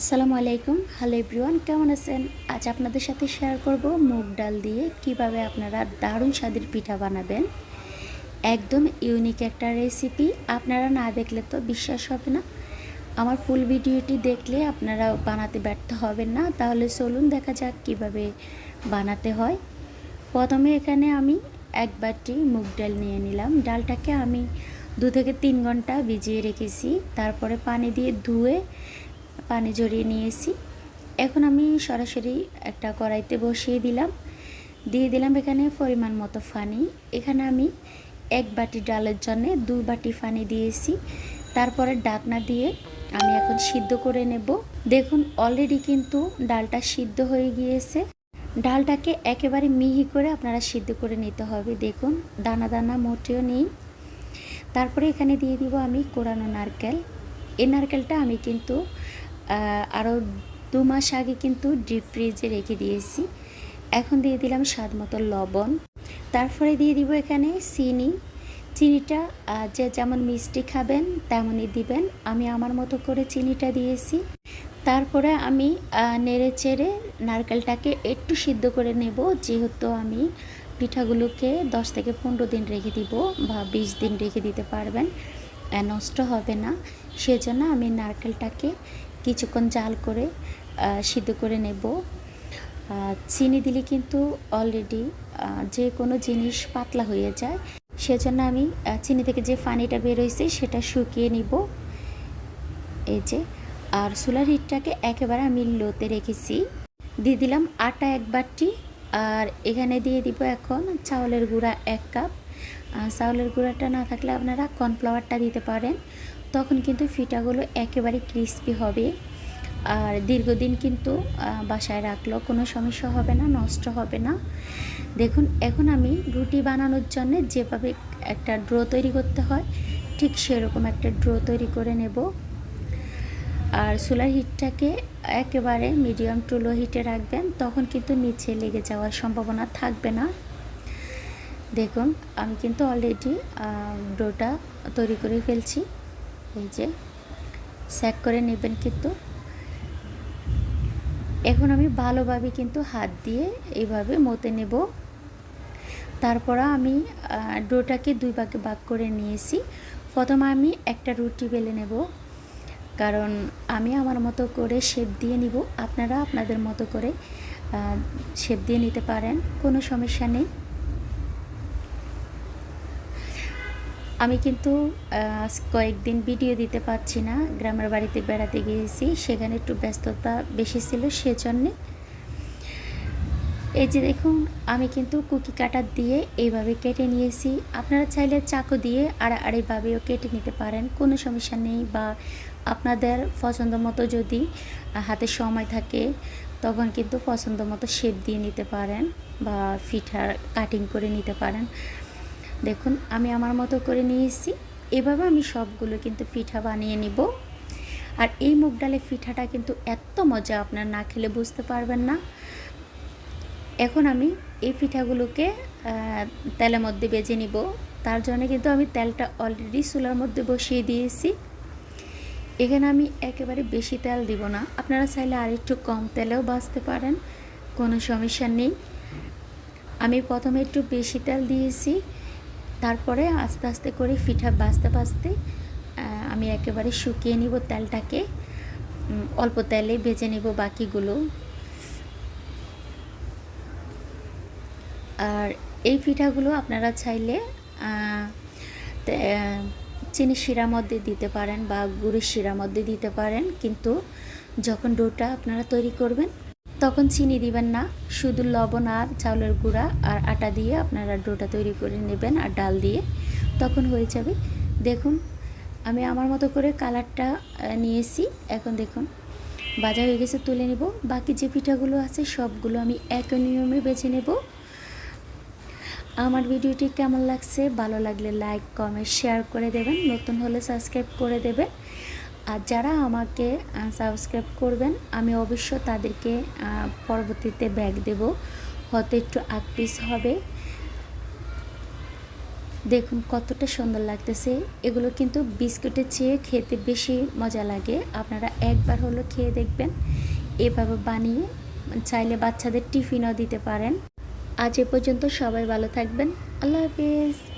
আসসালামু আলাইকুম। Hello everyone, কেমন আছেন? আজ আপনাদের সাথে শেয়ার করব মুগ ডাল দিয়ে কিভাবে আপনারা দারুণ স্বাদের পিঠা বানাবেন। একদম ইউনিক একটা রেসিপি, আপনারা না দেখলে তো বিশ্বাস হবে না। আমার ফুল ভিডিওটি দেখলে আপনারা বানাতে ব্যর্থ হবেন না। তাহলে চলুন দেখা যাক কিভাবে বানাতে হয়। প্রথমে এখানে আমি এক বাটি মুগ ডাল নিয়ে নিলাম। ডালটাকে আমি 2 থেকে 3 ঘন্টা ভিজিয়ে রেখেছি। তারপরে পানি দিয়ে ধুয়ে পানি ঝরিয়ে নিয়েছি। এখন আমি সরাসরি একটা কড়াইতে বসিয়ে দিলাম, দিয়ে দিলাম এখানে পরিমাণ মতো পানি। এখানে আমি 1 বাটি ডালের জন্য 2 বাটি পানি দিয়েছি। তারপরে ঢাকনা দিয়ে আমি এখন সিদ্ধ করে নেব। দেখুন অলরেডি কিন্তু ডালটা সিদ্ধ হয়ে গিয়েছে। ডালটাকে একেবারে মিহি করে আপনারা সিদ্ধ করে নিতে হবে। দেখুন দানা দানা মোটেও নেই। তারপরে এখানে দিয়ে দিব আমি কোরানো নারকেল। এই নারকেলটা আমি কিন্তু আরও 2 মাস আগে কিন্তু ডিপ ফ্রিজে রেখে দিয়েছি। এখন দিয়ে দিলাম স্বাদ মতো লবণ। তারপরে দিয়ে দিব এখানে চিনি। চিনিটা যে যেমন মিষ্টি খাবেন তেমনই দিবেন। আমি আমার মতো করে চিনিটা দিয়েছি। তারপরে আমি নেড়ে চেড়ে নারকেলটাকে একটু সিদ্ধ করে নেব, যেহেতু আমি পিঠাগুলোকে 10 থেকে 15 দিন রেখে দিব বা 20 দিন রেখে দিতে পারবেন, নষ্ট হবে না। সেজন্য আমি নারকেলটাকে কিছুক্ষণ জাল করে সিদ্ধ করে নেব। চিনি দিলে কিন্তু অলরেডি যে কোনো জিনিস পাতলা হয়ে যায়, সেজন্য আমি চিনি থেকে যে পানিটা বের হয়েছে সেটা শুকিয়ে নিব। এই যে, আর চুলার হিটটাকে একেবারে আমি লোতে রেখেছি। দিয়ে দিলাম আটা 1 বাটি, আর এখানে দিয়ে দিব এখন চাউলের গুঁড়া 1 কাপ। চাউলের গুঁড়াটা না থাকলে আপনারা কর্নফ্লাওয়ারটা দিতে পারেন, তখন কিন্তু পিঠাগুলো একেবারে ক্রিস্পি হবে। আর দীর্ঘদিন কিন্তু বাসায় রাখলেও কোনো সমস্যা হবে না, নষ্ট হবে না। দেখুন এখন আমি রুটি বানানোর জন্য যেভাবে একটা ড্রো তৈরি করতে হয়, ঠিক সেরকম একটা ড্রো তৈরি করে নেব। আর চুলার হিটটাকে একেবারে মিডিয়াম টু লো হিটে রাখবেন, তখন কিন্তু নিচে লেগে যাওয়ার সম্ভাবনা থাকবে না। দেখুন আমি কিন্তু অলরেডি ডোটা তৈরি করে ফেলছি। এই যে চেক করে নেবেন কিন্তু। এখন আমি ভালোভাবে কিন্তু হাত দিয়ে এইভাবে মতে নেব। তারপর আমি ডোটাকে 2 ভাগে ভাগ করে নিয়েছি। প্রথমে আমি একটা রুটি বেলে নেব, কারণ আমি আমার মতো করে শেপ দিয়ে নিব। আপনারা আপনাদের মতো করে শেপ দিয়ে নিতে পারেন, কোনো সমস্যা নেই। আমি কিন্তু কয়েকদিন ভিডিও দিতে পারছি না, গ্রামের বাড়িতে বেড়াতে গিয়েছি, সেখানে একটু ব্যস্ততা বেশি ছিল, সেজন্যে। এই যে দেখুন আমি কিন্তু কুকি কাটার দিয়ে এইভাবে কেটে নিয়েছি। আপনারা চাইলে চাকু দিয়ে আড়াআড়িভাবেও কেটে নিতে পারেন, কোনো সমস্যা নেই। বা আপনাদের পছন্দ মতো যদি হাতে সময় থাকে, তখন কিন্তু পছন্দ মতো শেপ দিয়ে নিতে পারেন বা পিঠার কাটিং করে নিতে পারেন। দেখুন আমি আমার মতো করে নিয়েছি। এভাবে আমি সবগুলো কিন্তু পিঠা বানিয়ে নিব। আর এই মুগ ডালের পিঠাটা কিন্তু এত মজা, আপনার না খেলে বুঝতে পারবেন না। এখন আমি এই পিঠাগুলোকে তেলের মধ্যে ভেজে নিব। তার জন্য কিন্তু আমি তেলটা অলরেডি চুলার মধ্যে বসিয়ে দিয়েছি। এখানে আমি একেবারে বেশি তেল দিব না, আপনারা চাইলে আর একটু কম তেলেও ভাজতে পারেন, কোনো সমস্যা নেই। আমি প্রথমে একটু বেশি তেল দিয়েছি, তারপরে আস্তে আস্তে করে পিঠা ভাজতে ভাজতে আমি একেবারে শুকিয়ে নিব তেলটাকে। অল্প তেলে ভেজে নিব বাকিগুলো। আর এই পিঠাগুলো আপনারা চাইলে চিনি শিরার মধ্যে দিতে পারেন বা গুড়ের শিরার মধ্যে দিতে পারেন, কিন্তু যখন ডোটা আপনারা তৈরি করবেন তখন চিনি দিবেন না, শুধু লবণ আর চাউলের গুঁড়া আর আটা দিয়ে আপনারা ডোটা তৈরি করে নেবেন আর ডাল দিয়ে, তখন হয়ে যাবে। দেখুন আমি আমার মতো করে কালারটা নিয়েছি। এখন দেখুন ভাজা হয়ে গেছে, তুলে নেব। বাকি যে পিঠাগুলো আছে সবগুলো আমি একই নিয়মে বেছে নেব। আমার ভিডিওটি কেমন লাগছে, ভালো লাগলে লাইক কমেন্ট শেয়ার করে দেবেন, নতুন হলে সাবস্ক্রাইব করে দেবেন। আর যারা আমাকে সাবস্ক্রাইব করবেন, আমি অবশ্য তাদেরকে পরবর্তীতে ব্যাগ দেব, হয়তো একটু 8 পিস হবে। দেখুন কতটা সুন্দর লাগতেছে। এগুলো কিন্তু বিস্কুটের চেয়ে খেতে বেশি মজা লাগে। আপনারা একবার হলো খেয়ে দেখবেন। এভাবে বানিয়ে চাইলে বাচ্চাদের টিফিনও দিতে পারেন। আজ এ পর্যন্ত, সবাই ভালো থাকবেন। আল্লাহ হাফেজ।